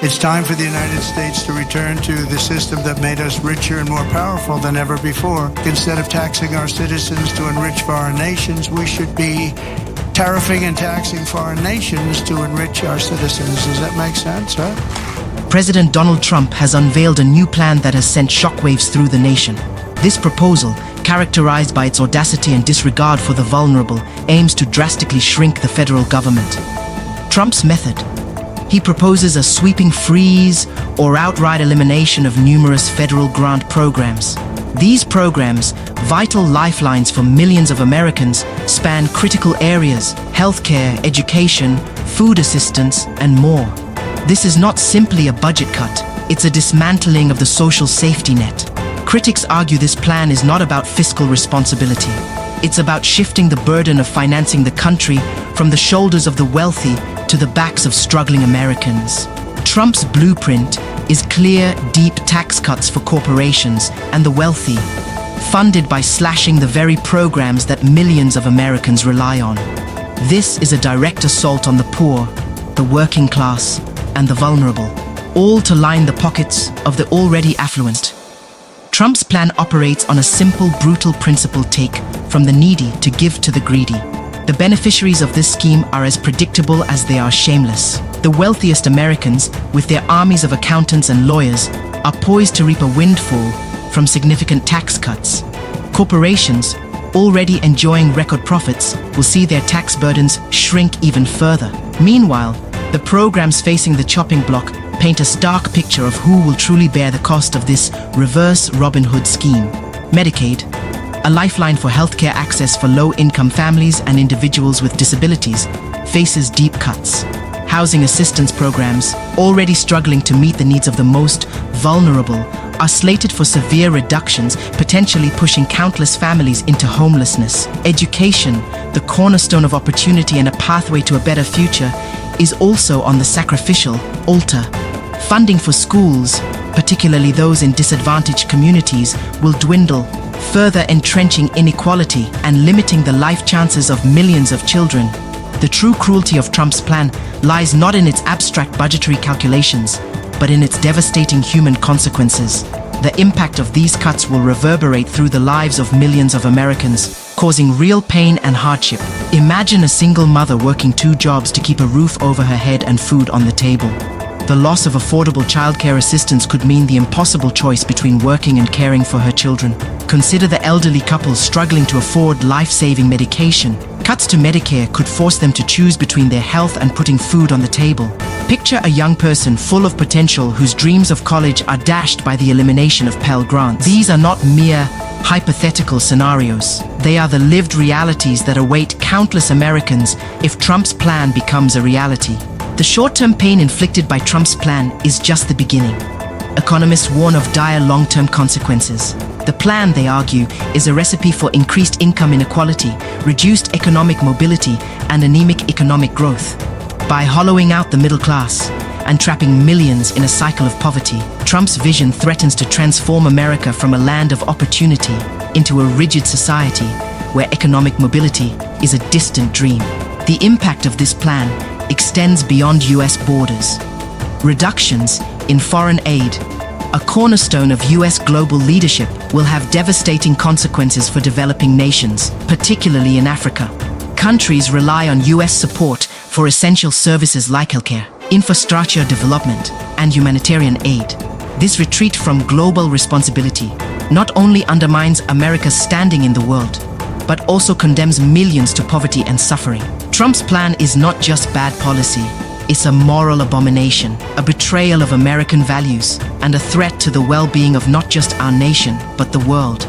It's time for the United States to return to the system that made us richer and more powerful than ever before. Instead of taxing our citizens to enrich foreign nations, we should be tariffing and taxing foreign nations to enrich our citizens. Does that make sense, right? President Donald Trump has unveiled a new plan that has sent shockwaves through the nation. This proposal, characterized by its audacity and disregard for the vulnerable, aims to drastically shrink the federal government. Trump's method: he proposes a sweeping freeze or outright elimination of numerous federal grant programs. These programs, vital lifelines for millions of Americans, span critical areas: healthcare, education, food assistance, and more. This is not simply a budget cut, it's a dismantling of the social safety net. Critics argue this plan is not about fiscal responsibility. It's about shifting the burden of financing the country from the shoulders of the wealthy to the backs of struggling Americans. Trump's blueprint is clear, deep tax cuts for corporations and the wealthy, funded by slashing the very programs that millions of Americans rely on. This is a direct assault on the poor, the working class, and the vulnerable, all to line the pockets of the already affluent. Trump's plan operates on a simple, brutal principle: take from the needy to give to the greedy. The beneficiaries of this scheme are as predictable as they are shameless. The wealthiest Americans, with their armies of accountants and lawyers, are poised to reap a windfall from significant tax cuts. Corporations, already enjoying record profits, will see their tax burdens shrink even further. Meanwhile, the programs facing the chopping block paint a stark picture of who will truly bear the cost of this reverse Robin Hood scheme. Medicaid, a lifeline for healthcare access for low-income families and individuals with disabilities, faces deep cuts. Housing assistance programs, already struggling to meet the needs of the most vulnerable, are slated for severe reductions, potentially pushing countless families into homelessness. Education, the cornerstone of opportunity and a pathway to a better future, is also on the sacrificial altar. Funding for schools, particularly those in disadvantaged communities, will dwindle, further entrenching inequality and limiting the life chances of millions of children. The true cruelty of Trump's plan lies not in its abstract budgetary calculations, but in its devastating human consequences. The impact of these cuts will reverberate through the lives of millions of Americans, causing real pain and hardship. Imagine a single mother working 2 jobs to keep a roof over her head and food on the table. The loss of affordable childcare assistance could mean the impossible choice between working and caring for her children. Consider the elderly couples struggling to afford life-saving medication. Cuts to Medicare could force them to choose between their health and putting food on the table. Picture a young person full of potential whose dreams of college are dashed by the elimination of Pell Grants. These are not mere hypothetical scenarios. They are the lived realities that await countless Americans if Trump's plan becomes a reality. The short-term pain inflicted by Trump's plan is just the beginning. Economists warn of dire long-term consequences. The plan, they argue, is a recipe for increased income inequality, reduced economic mobility, and anemic economic growth. By hollowing out the middle class and trapping millions in a cycle of poverty, Trump's vision threatens to transform America from a land of opportunity into a rigid society where economic mobility is a distant dream. The impact of this plan extends beyond US borders. Reductions in foreign aid, a cornerstone of US global leadership, will have devastating consequences for developing nations, particularly in Africa. Countries rely on US support for essential services like healthcare, infrastructure development, and humanitarian aid. This retreat from global responsibility not only undermines America's standing in the world, but also condemns millions to poverty and suffering. Trump's plan is not just bad policy, it's a moral abomination, a betrayal of American values, and a threat to the well-being of not just our nation, but the world.